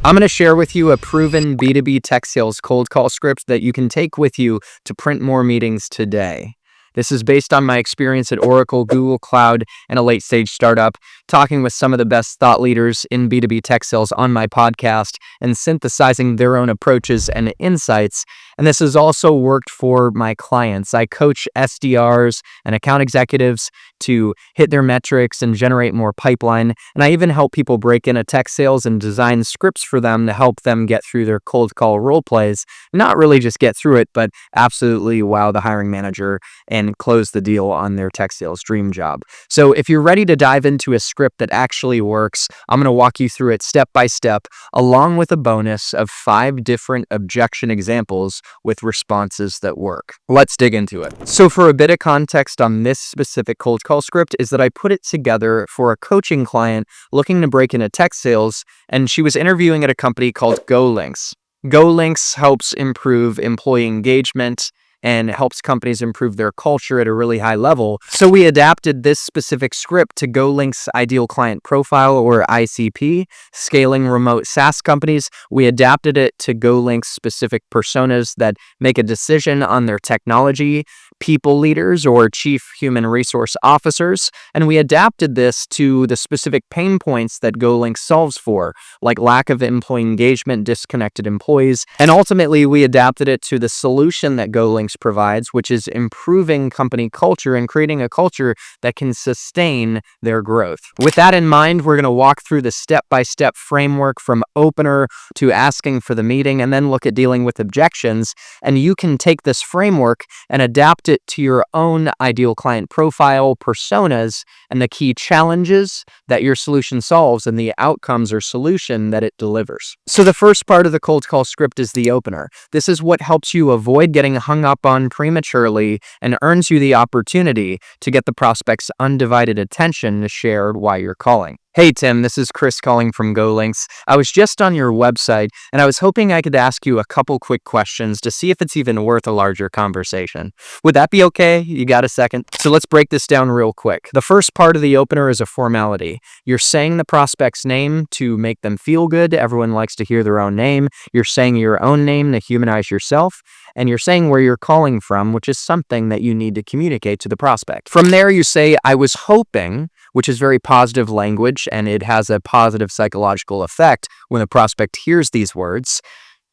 I'm going to share with you a proven B2B tech sales cold call script that you can take with you to print more meetings today. This is based on my experience at Oracle, Google Cloud, and a late-stage startup, talking with some of the best thought leaders in B2B tech sales on my podcast and synthesizing their own approaches and insights. And this has also worked for my clients. I coach SDRs and account executives to hit their metrics and generate more pipeline. And I even help people break into tech sales and design scripts for them to help them get through their cold call role plays. Not really just get through it, but absolutely wow the hiring manager and close the deal on their tech sales dream job. So if you're ready to dive into a script that actually works, I'm going to walk you through it step by step, along with a bonus of 5 different objection examples with responses that work. Let's dig into it. So for a bit of context on this specific cold call script is that I put it together for a coaching client looking to break into tech sales, and she was interviewing at a company called GoLinks. GoLinks helps improve employee engagement and helps companies improve their culture at a really high level. So we adapted this specific script to GoLink's ideal client profile, or ICP, scaling remote SaaS companies. We adapted it to GoLink's specific personas that make a decision on their technology, people leaders or chief human resource officers, and we adapted this to the specific pain points that GoLink solves for, like lack of employee engagement, disconnected employees, and ultimately we adapted it to the solution that GoLink provides, which is improving company culture and creating a culture that can sustain their growth. With that in mind, we're going to walk through the step-by-step framework from opener to asking for the meeting, and then look at dealing with objections. And you can take this framework and adapt it to your own ideal client profile, personas, and the key challenges that your solution solves and the outcomes or solution that it delivers. So the first part of the cold call script is the opener. This is what helps you avoid getting hung up on prematurely and earns you the opportunity to get the prospect's undivided attention to share why you're calling. Hey Tim, this is Chris calling from GoLinks. I was just on your website and I was hoping I could ask you a couple quick questions to see if it's even worth a larger conversation. Would that be okay? You got a second? So let's break this down real quick. The first part of the opener is a formality. You're saying the prospect's name to make them feel good. Everyone likes to hear their own name. You're saying your own name to humanize yourself. And you're saying where you're calling from, which is something that you need to communicate to the prospect. From there, you say, I was hoping, which is very positive language, and it has a positive psychological effect when the prospect hears these words,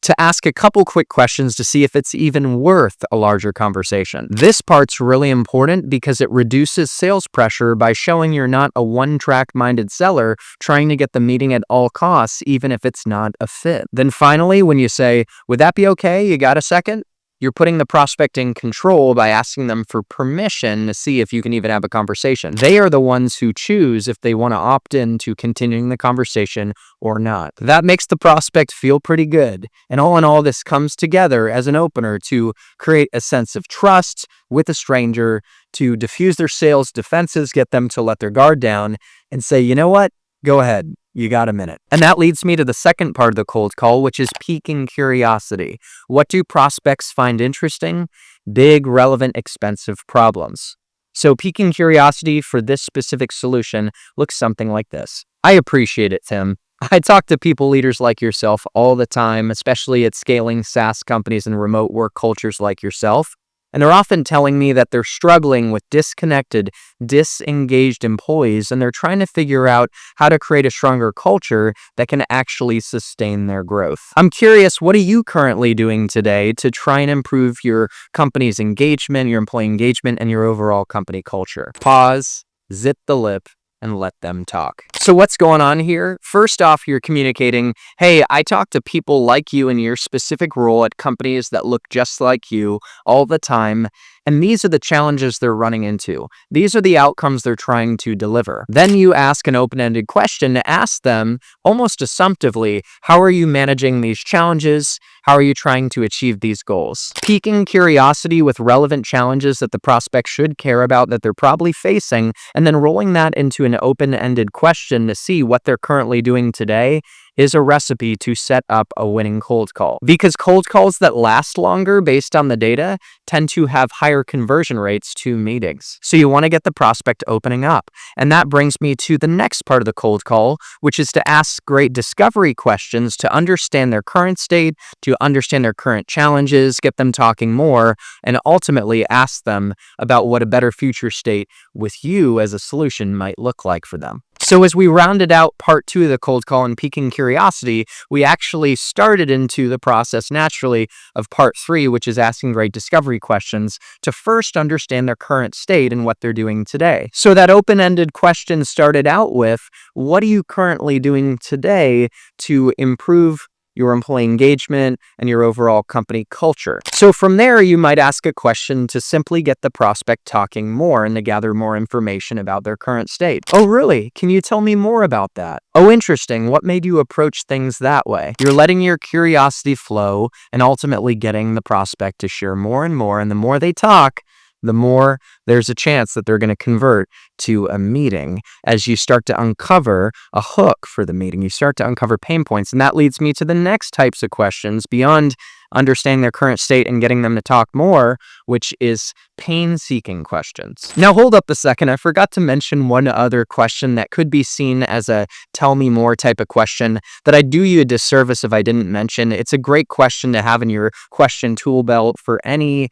to ask a couple quick questions to see if it's even worth a larger conversation. This part's really important because it reduces sales pressure by showing you're not a one-track minded seller trying to get the meeting at all costs, even if it's not a fit. Then finally, when you say, would that be okay? You got a second? You're putting the prospect in control by asking them for permission to see if you can even have a conversation. They are the ones who choose if they want to opt in to continuing the conversation or not. That makes the prospect feel pretty good. And all in all, this comes together as an opener to create a sense of trust with a stranger, to diffuse their sales defenses, get them to let their guard down and say, you know what? Go ahead. You got a minute. And that leads me to the second part of the cold call, which is piquing curiosity. What do prospects find interesting? Big, relevant, expensive problems. So piquing curiosity for this specific solution looks something like this. I appreciate it, Tim. I talk to people leaders like yourself all the time, especially at scaling SaaS companies and remote work cultures like yourself. And they're often telling me that they're struggling with disconnected, disengaged employees, and they're trying to figure out how to create a stronger culture that can actually sustain their growth. I'm curious, what are you currently doing today to try and improve your company's engagement, your employee engagement, and your overall company culture? Pause, zip the lip, and let them talk. So what's going on here? First off, you're communicating, hey, I talk to people like you in your specific role at companies that look just like you all the time, and these are the challenges they're running into. These are the outcomes they're trying to deliver. Then you ask an open-ended question to ask them, almost assumptively, how are you managing these challenges? How are you trying to achieve these goals? Piquing curiosity with relevant challenges that the prospect should care about that they're probably facing, and then rolling that into an open-ended question to see what they're currently doing today is a recipe to set up a winning cold call. Because cold calls that last longer based on the data tend to have higher conversion rates to meetings. So you want to get the prospect opening up. And that brings me to the next part of the cold call, which is to ask great discovery questions to understand their current state, to understand their current challenges, get them talking more, and ultimately ask them about what a better future state with you as a solution might look like for them. So as we rounded out part 2 of the cold call and piquing curiosity, we actually started into the process naturally of part 3, which is asking great discovery questions to first understand their current state and what they're doing today. So that open-ended question started out with, what are you currently doing today to improve your employee engagement, and your overall company culture? So from there, you might ask a question to simply get the prospect talking more and to gather more information about their current state. Oh, really? Can you tell me more about that? Oh, interesting. What made you approach things that way? You're letting your curiosity flow and ultimately getting the prospect to share more and more. And the more they talk, the more there's a chance that they're going to convert to a meeting. As you start to uncover a hook for the meeting, you start to uncover pain points. And that leads me to the next types of questions beyond understanding their current state and getting them to talk more, which is pain-seeking questions. Now, hold up a second. I forgot to mention one other question that could be seen as a tell me more type of question that I'd do you a disservice if I didn't mention. It's a great question to have in your question tool belt for any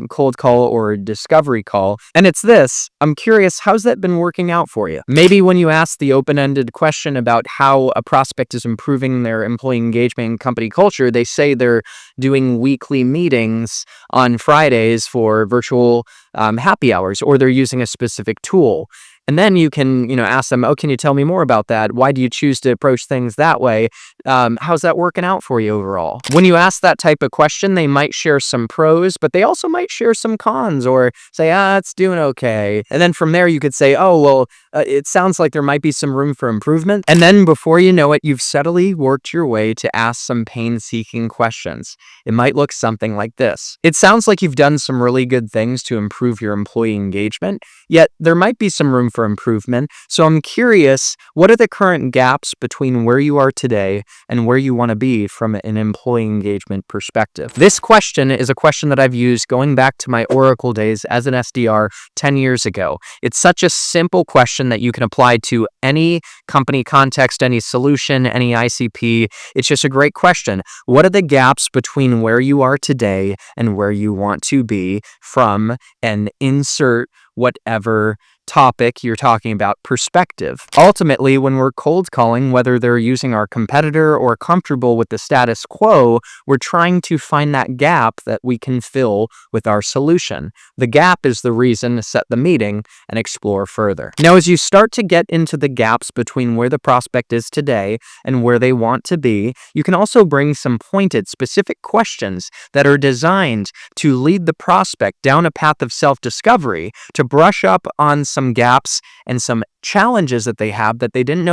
cold call or discovery call. And it's this: I'm curious, how's that been working out for you? Maybe when you ask the open-ended question about how a prospect is improving their employee engagement and company culture, they say they're doing weekly meetings on Fridays for virtual happy hours, or they're using a specific tool. And then you can, ask them, oh, can you tell me more about that? Why do you choose to approach things that way? How's that working out for you overall? When you ask that type of question, they might share some pros, but they also might share some cons or say, it's doing okay. And then from there, you could say, oh, well, it sounds like there might be some room for improvement. And then before you know it, you've subtly worked your way to ask some pain-seeking questions. It might look something like this. It sounds like you've done some really good things to improve your employee engagement, yet there might be some room for improvement. So I'm curious, what are the current gaps between where you are today and where you want to be from an employee engagement perspective? This question is a question that I've used going back to my Oracle days as an SDR 10 years ago. It's such a simple question that you can apply to any company context, any solution, any ICP. It's just a great question. What are the gaps between where you are today and where you want to be from an insert whatever topic you're talking about perspective? Ultimately, when we're cold calling, whether they're using our competitor or comfortable with the status quo, we're trying to find that gap that we can fill with our solution. The gap is the reason to set the meeting and explore further. Now, as you start to get into the gaps between where the prospect is today and where they want to be, you can also bring some pointed, specific questions that are designed to lead the prospect down a path of self-discovery, to brush up on some gaps and some challenges that they have that they didn't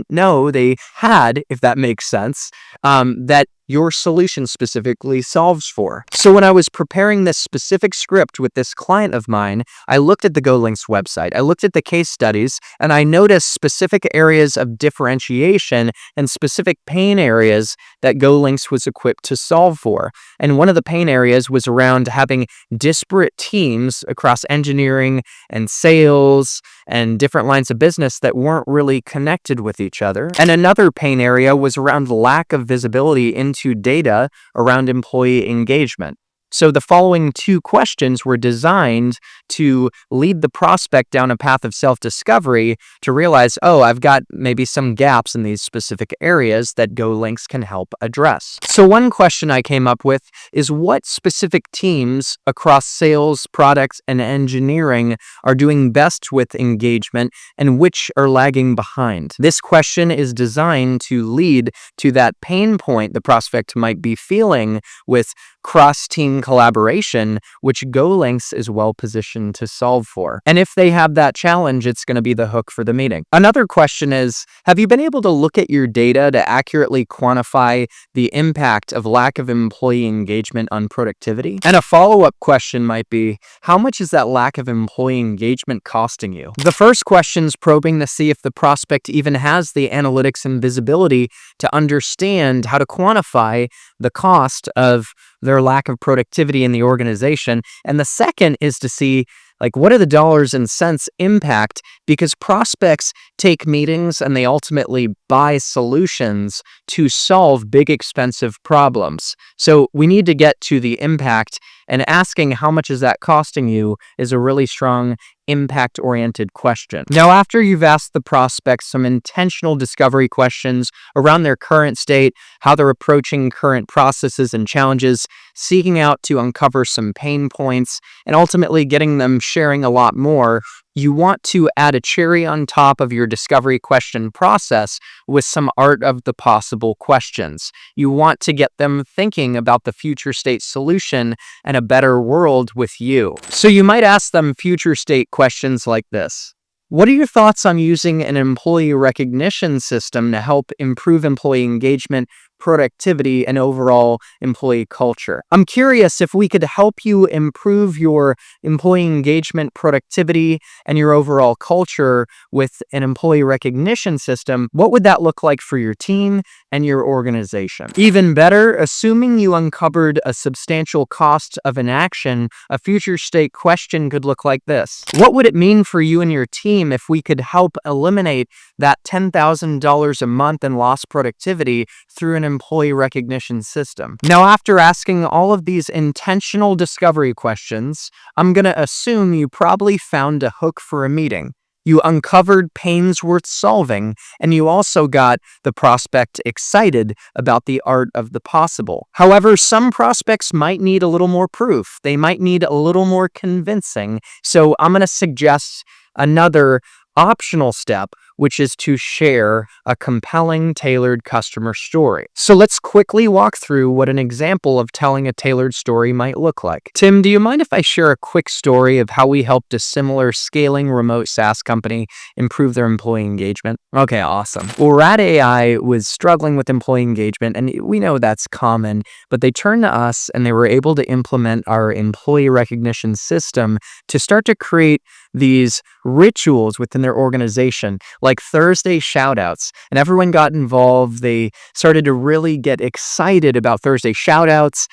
know they had, if that makes sense, that your solution specifically solves for. So when I was preparing this specific script with this client of mine, I looked at the GoLinks website, I looked at the case studies, and I noticed specific areas of differentiation and specific pain areas that GoLinks was equipped to solve for. And one of the pain areas was around having disparate teams across engineering and sales and different lines of business that weren't really connected with each other. And another pain area was around the lack of visibility into data around employee engagement. So the following 2 questions were designed to lead the prospect down a path of self-discovery to realize, oh, I've got maybe some gaps in these specific areas that GoLinks can help address. So one question I came up with is, what specific teams across sales, products, and engineering are doing best with engagement and which are lagging behind? This question is designed to lead to that pain point the prospect might be feeling with cross-team team collaboration, which GoLinks is well positioned to solve for. And if they have that challenge, it's going to be the hook for the meeting. Another question is, have you been able to look at your data to accurately quantify the impact of lack of employee engagement on productivity? And a follow-up question might be, how much is that lack of employee engagement costing you? The first question is probing to see if the prospect even has the analytics and visibility to understand how to quantify the cost of their lack of productivity in the organization. And the second is to see, what are the dollars and cents impact? Because prospects take meetings and they ultimately buy solutions to solve big, expensive problems. So we need to get to the impact, and asking how much is that costing you is a really strong impact-oriented question. Now, after you've asked the prospect some intentional discovery questions around their current state, how they're approaching current processes and challenges, seeking out to uncover some pain points, and ultimately getting them sharing a lot more, you want to add a cherry on top of your discovery question process with some art of the possible questions. You want to get them thinking about the future state solution and a better world with you. So you might ask them future state questions like this. What are your thoughts on using an employee recognition system to help improve employee engagement, productivity, and overall employee culture? I'm curious if we could help you improve your employee engagement, productivity, and your overall culture with an employee recognition system. What would that look like for your team and your organization? Even better, assuming you uncovered a substantial cost of an action, a future state question could look like this. What would it mean for you and your team if we could help eliminate that $10,000 a month in lost productivity through an employee recognition system? Now, after asking all of these intentional discovery questions, I'm going to assume you probably found a hook for a meeting. You uncovered pains worth solving, and you also got the prospect excited about the art of the possible. However, some prospects might need a little more proof. They might need a little more convincing. So I'm going to suggest another optional step, which is to share a compelling, tailored customer story. So let's quickly walk through what an example of telling a tailored story might look like. Tim, do you mind if I share a quick story of how we helped a similar scaling remote SaaS company improve their employee engagement? Okay, awesome. Well, Rad AI was struggling with employee engagement, and we know that's common, but they turned to us and they were able to implement our employee recognition system to start to create these rituals within their organization, like Thursday shoutouts, and everyone got involved. They started to really get excited about Thursday shoutouts.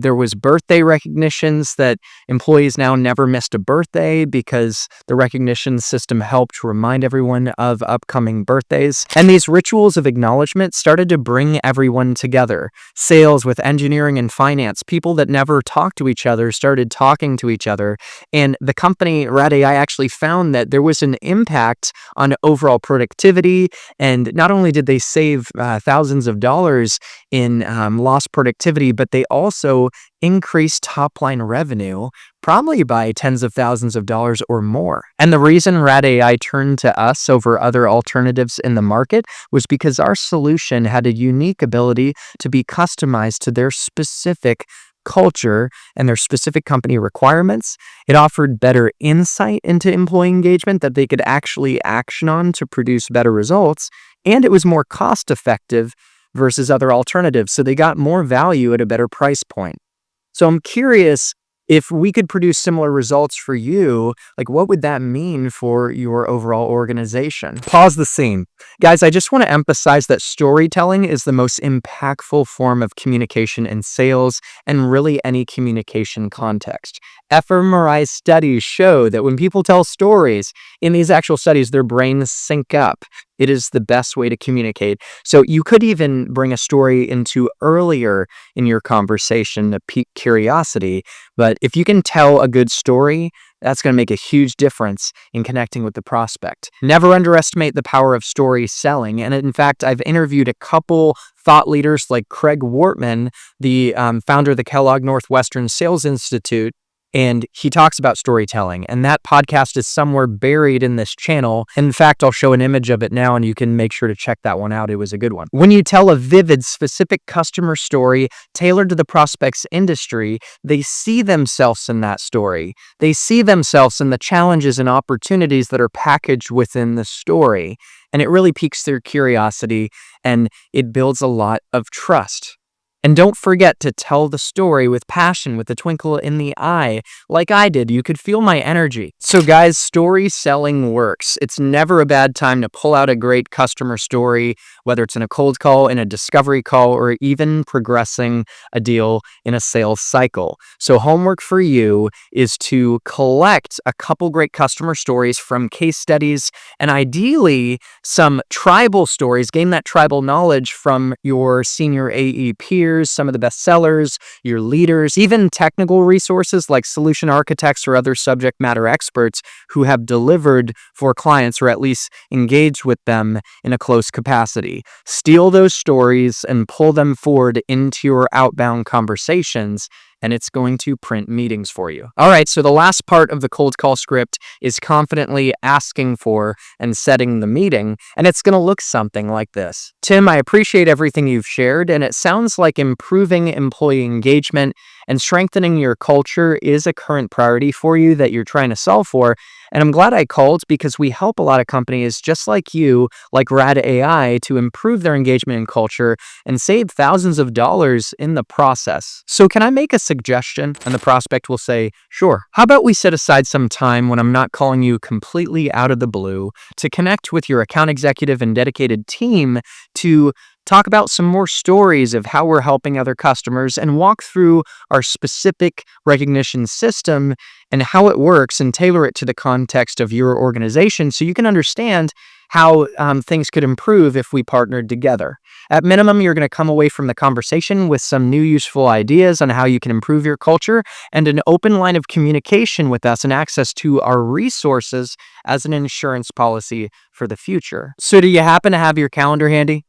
There was birthday recognitions that employees now never missed a birthday because the recognition system helped remind everyone of upcoming birthdays. And these rituals of acknowledgement started to bring everyone together. Sales with engineering and finance, people that never talked to each other started talking to each other. And the company, Rad AI, actually found that there was an impact on overall productivity. And not only did they save thousands of dollars in lost productivity, but they also increased top-line revenue, probably by tens of thousands of dollars or more. And the reason Rad AI turned to us over other alternatives in the market was because our solution had a unique ability to be customized to their specific culture and their specific company requirements. It offered better insight into employee engagement that they could actually action on to produce better results, and it was more cost effective versus other alternatives, so they got more value at a better price point. So I'm curious, if we could produce similar results for you, what would that mean for your overall organization? Pause the scene. Guys, I just want to emphasize that storytelling is the most impactful form of communication in sales and really any communication context. fMRI studies show that when people tell stories, in these actual studies, their brains sync up. It is the best way to communicate. So you could even bring a story into earlier in your conversation to pique curiosity. But if you can tell a good story, that's going to make a huge difference in connecting with the prospect. Never underestimate the power of story selling. And in fact, I've interviewed a couple thought leaders like Craig Wortman, the founder of the Kellogg Northwestern Sales Institute, And he talks about storytelling, and that podcast is somewhere buried in this channel. In fact, I'll show an image of it now, and you can make sure to check that one out. It was a good one. When you tell a vivid, specific customer story tailored to the prospect's industry, they see themselves in that story. They see themselves in the challenges and opportunities that are packaged within the story. And it really piques their curiosity, and it builds a lot of trust. And don't forget to tell the story with passion, with a twinkle in the eye, like I did. You could feel my energy. So guys, story selling works. It's never a bad time to pull out a great customer story, whether it's in a cold call, in a discovery call, or even progressing a deal in a sales cycle. So homework for you is to collect a couple great customer stories from case studies, and ideally some tribal stories. Gain that tribal knowledge from your senior AE peers, some of the best sellers, your leaders, even technical resources like solution architects or other subject matter experts who have delivered for clients or at least engaged with them in a close capacity. Steal those stories and pull them forward into your outbound conversations, and it's going to print meetings for you. All right, so the last part of the cold call script is confidently asking for and setting the meeting, and it's going to look something like this. Tim, I appreciate everything you've shared, and it sounds like improving employee engagement and strengthening your culture is a current priority for you that you're trying to solve for. And I'm glad I called because we help a lot of companies just like you, like Rad AI, to improve their engagement and culture and save thousands of dollars in the process. So can I make a suggestion? And the prospect will say, sure. How about we set aside some time when I'm not calling you completely out of the blue to connect with your account executive and dedicated team to talk about some more stories of how we're helping other customers and walk through our specific recognition system and how it works and tailor it to the context of your organization so you can understand how things could improve if we partnered together. At minimum, you're going to come away from the conversation with some new useful ideas on how you can improve your culture and an open line of communication with us and access to our resources as an insurance policy for the future. So do you happen to have your calendar handy?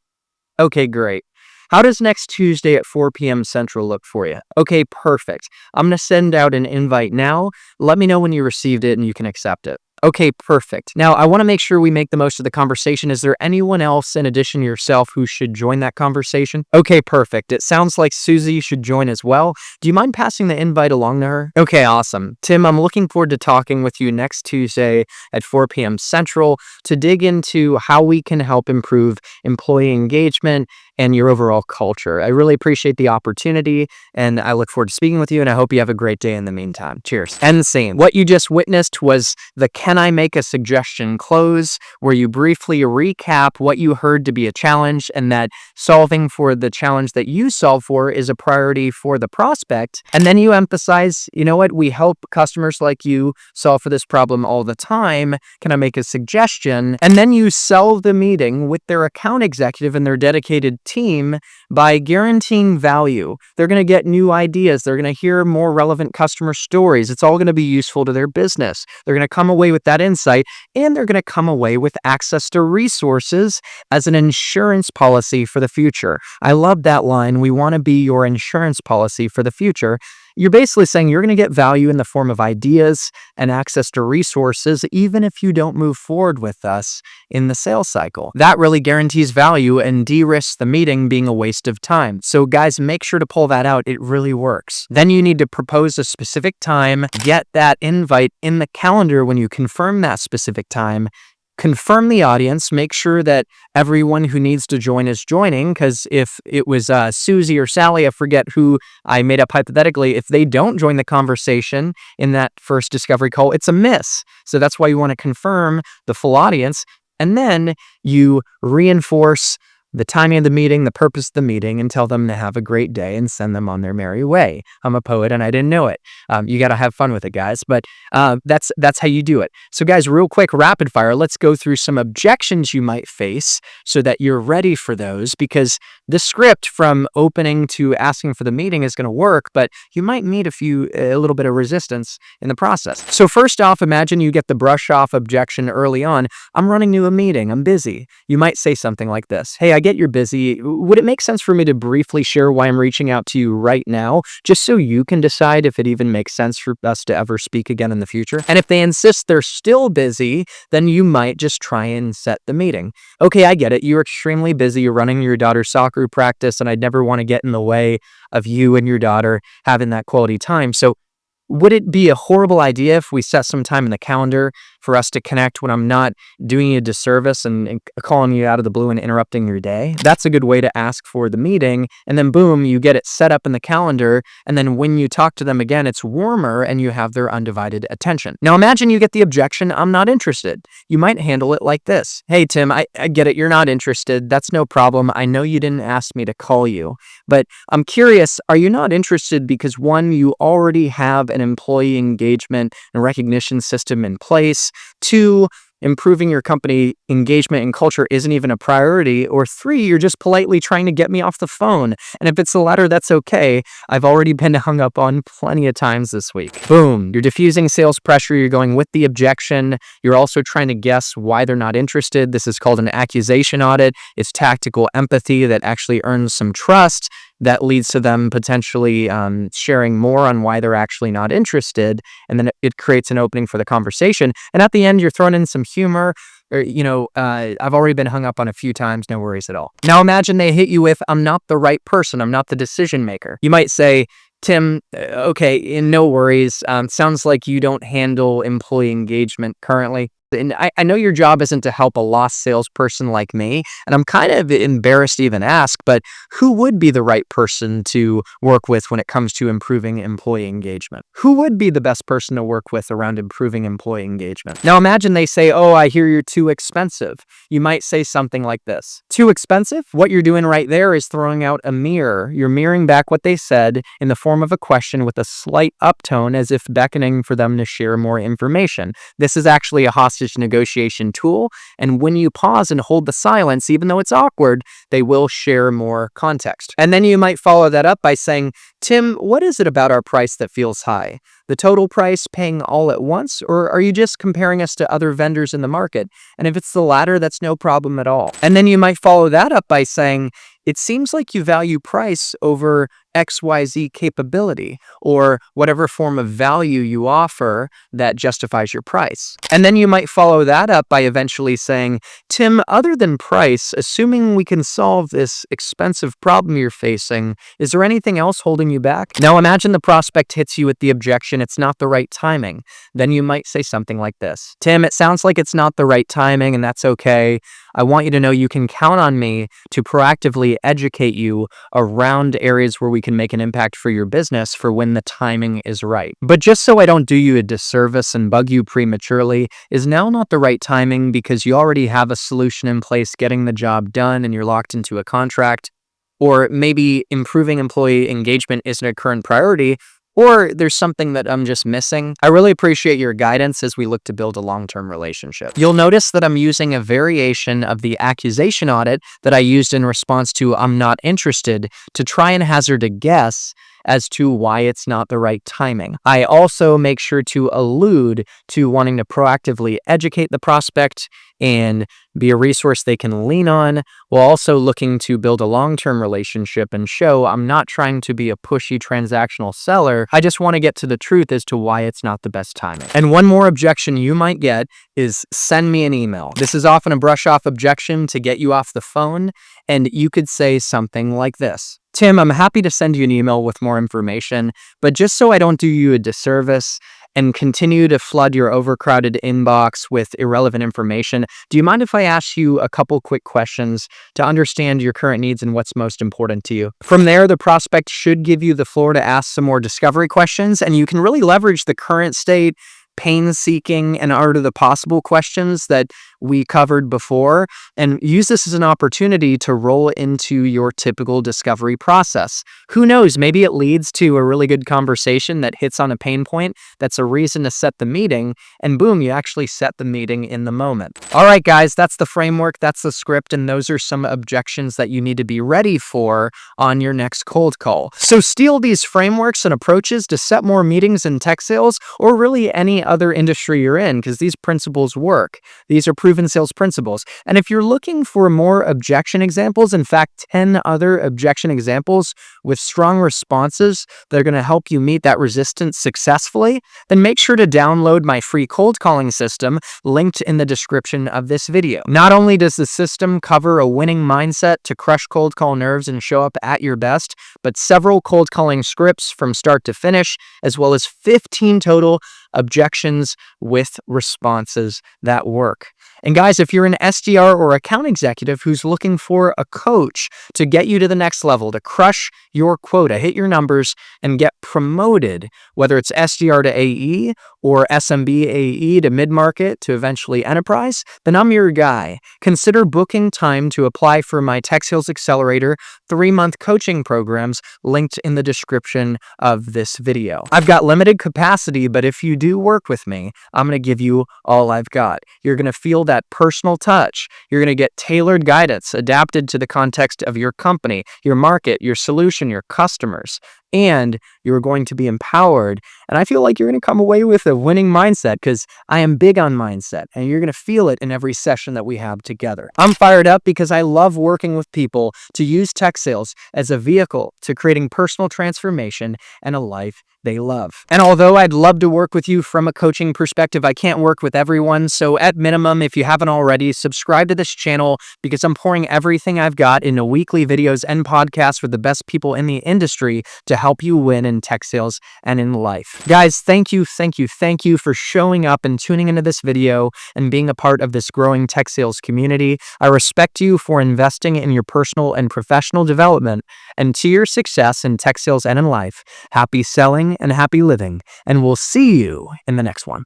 Okay, great. How does next Tuesday at 4 p.m. Central look for you? Okay, perfect. I'm going to send out an invite now. Let me know when you received it and you can accept it. Okay, perfect. Now, I want to make sure we make the most of the conversation. Is there anyone else in addition to yourself who should join that conversation? Okay, perfect. It sounds like Susie should join as well. Do you mind passing the invite along to her? Okay, awesome. Tim, I'm looking forward to talking with you next Tuesday at 4 p.m. Central to dig into how we can help improve employee engagement and your overall culture. I really appreciate the opportunity, and I look forward to speaking with you, and I hope you have a great day in the meantime. Cheers. End scene. What you just witnessed was the Can I Make a Suggestion close, where you briefly recap what you heard to be a challenge and that solving for the challenge that you solve for is a priority for the prospect. And then you emphasize, you know what, we help customers like you solve for this problem all the time. Can I make a suggestion? And then you sell the meeting with their account executive and their dedicated team by guaranteeing value. They're going to get new ideas. They're going to hear more relevant customer stories. It's all going to be useful to their business. They're going to come away with that insight, and they're going to come away with access to resources as an insurance policy for the future. I love that line. We want to be your insurance policy for the future. You're basically saying you're going to get value in the form of ideas and access to resources, even if you don't move forward with us in the sales cycle. That really guarantees value and de-risks the meeting being a waste of time. So guys, make sure to pull that out. It really works. Then you need to propose a specific time, get that invite in the calendar when you confirm that specific time. Confirm the audience, make sure that everyone who needs to join is joining, because if it was Susie or Sally, I forget who I made up hypothetically, if they don't join the conversation in that first discovery call, it's a miss. So that's why you want to confirm the full audience, and then you reinforce the timing of the meeting, the purpose of the meeting, and tell them to have a great day and send them on their merry way. I'm a poet and I didn't know it. You got to have fun with it, guys. But that's how you do it. So guys, real quick, rapid fire, let's go through some objections you might face so that you're ready for those, because the script from opening to asking for the meeting is going to work, but you might meet a little bit of resistance in the process. So first off, imagine you get the brush off objection early on. I'm running to a meeting. I'm busy. You might say something like this. Hey, I get you're busy. Would it make sense for me to briefly share why I'm reaching out to you right now, just so you can decide if it even makes sense for us to ever speak again in the future? And if they insist they're still busy, then you might just try and set the meeting. Okay, I get it. You're extremely busy. You're running your daughter's soccer practice, and I'd never want to get in the way of you and your daughter having that quality time. So would it be a horrible idea if we set some time in the calendar for us to connect when I'm not doing you a disservice and calling you out of the blue and interrupting your day? That's a good way to ask for the meeting, and then boom, you get it set up in the calendar, and then when you talk to them again, it's warmer and you have their undivided attention. Now imagine you get the objection, I'm not interested. You might handle it like this. Hey Tim, I get it, you're not interested. That's no problem. I know you didn't ask me to call you, but I'm curious, are you not interested because one, you already have an employee engagement and recognition system in place? Two, improving your company engagement and culture isn't even a priority. Or three, you're just politely trying to get me off the phone. And if it's the latter, that's okay. I've already been hung up on plenty of times this week. Boom, you're diffusing sales pressure. You're going with the objection. You're also trying to guess why they're not interested. This is called an accusation audit. It's tactical empathy that actually earns some trust that leads to them potentially sharing more on why they're actually not interested. And then it creates an opening for the conversation. And at the end, you're throwing in some humor. Or, I've already been hung up on a few times, no worries at all. Now imagine they hit you with, I'm not the right person, I'm not the decision maker. You might say, Tim, okay, no worries. Sounds like you don't handle employee engagement currently. And I know your job isn't to help a lost salesperson like me, and I'm kind of embarrassed to even ask, but who would be the right person to work with when it comes to improving employee engagement? Who would be the best person to work with around improving employee engagement? Now imagine they say, oh, I hear you're too expensive. You might say something like this. Too expensive? What you're doing right there is throwing out a mirror. You're mirroring back what they said in the form of a question with a slight uptone as if beckoning for them to share more information. This is actually a hostage negotiation tool, and when you pause and hold the silence, even though it's awkward, they will share more context. And then you might follow that up by saying, Tim, what is it about our price that feels high? The total price, paying all at once, or are you just comparing us to other vendors in the market? And if it's the latter, that's no problem at all. And then you might follow that up by saying, it seems like you value price over XYZ capability, or whatever form of value you offer that justifies your price. And then you might follow that up by eventually saying, Tim, other than price, assuming we can solve this expensive problem you're facing, is there anything else holding you back? Now imagine the prospect hits you with the objection, it's not the right timing. Then you might say something like this. Tim, it sounds like it's not the right timing, and that's okay. I want you to know you can count on me to proactively educate you around areas where we can make an impact for your business for when the timing is right. But just so I don't do you a disservice and bug you prematurely, is now not the right timing because you already have a solution in place getting the job done and you're locked into a contract? Or maybe improving employee engagement isn't a current priority, or there's something that I'm just missing. I really appreciate your guidance as we look to build a long-term relationship. You'll notice that I'm using a variation of the accusation audit that I used in response to I'm not interested to try and hazard a guess as to why it's not the right timing. I also make sure to allude to wanting to proactively educate the prospect and be a resource they can lean on, while also looking to build a long-term relationship and show I'm not trying to be a pushy transactional seller. I just want to get to the truth as to why it's not the best timing. And one more objection you might get is send me an email. This is often a brush-off objection to get you off the phone, and you could say something like this. Tim, I'm happy to send you an email with more information, but just so I don't do you a disservice and continue to flood your overcrowded inbox with irrelevant information, do you mind if I ask you a couple quick questions to understand your current needs and what's most important to you? From there, the prospect should give you the floor to ask some more discovery questions, and you can really leverage the current state, pain-seeking, and art of the possible questions that we covered before, and use this as an opportunity to roll into your typical discovery process. Who knows, maybe it leads to a really good conversation that hits on a pain point that's a reason to set the meeting, and boom, you actually set the meeting in the moment. All right, guys, that's the framework, that's the script, and those are some objections that you need to be ready for on your next cold call. So steal these frameworks and approaches to set more meetings in tech sales, or really any other industry you're in, because these principles work. These are proven sales principles. And if you're looking for more objection examples, in fact, 10 other objection examples with strong responses that are going to help you meet that resistance successfully, then make sure to download my free cold calling system linked in the description of this video. Not only does the system cover a winning mindset to crush cold call nerves and show up at your best, but several cold calling scripts from start to finish, as well as 15 total objections with responses that work. And guys, if you're an SDR or account executive who's looking for a coach to get you to the next level, to crush your quota, hit your numbers, and get promoted, whether it's SDR to AE or SMB AE to mid-market to eventually enterprise, then I'm your guy. Consider booking time to apply for my Tech Sales Accelerator 3-month coaching programs linked in the description of this video. I've got limited capacity, but if you do work with me, I'm going to give you all I've got. You're going to feel that personal touch. You're going to get tailored guidance adapted to the context of your company, your market, your solution, your customers, and you're going to be empowered. And I feel like you're going to come away with a winning mindset because I am big on mindset, and you're going to feel it in every session that we have together. I'm fired up because I love working with people to use tech sales as a vehicle to creating personal transformation and a life they love. And although I'd love to work with you from a coaching perspective, I can't work with everyone. So at minimum, if you haven't already, subscribe to this channel because I'm pouring everything I've got into weekly videos and podcasts with the best people in the industry to help you win in tech sales and in life. Guys, thank you for showing up and tuning into this video and being a part of this growing tech sales community. I respect you for investing in your personal and professional development, and to your success in tech sales and in life, happy selling and happy living, and we'll see you in the next one.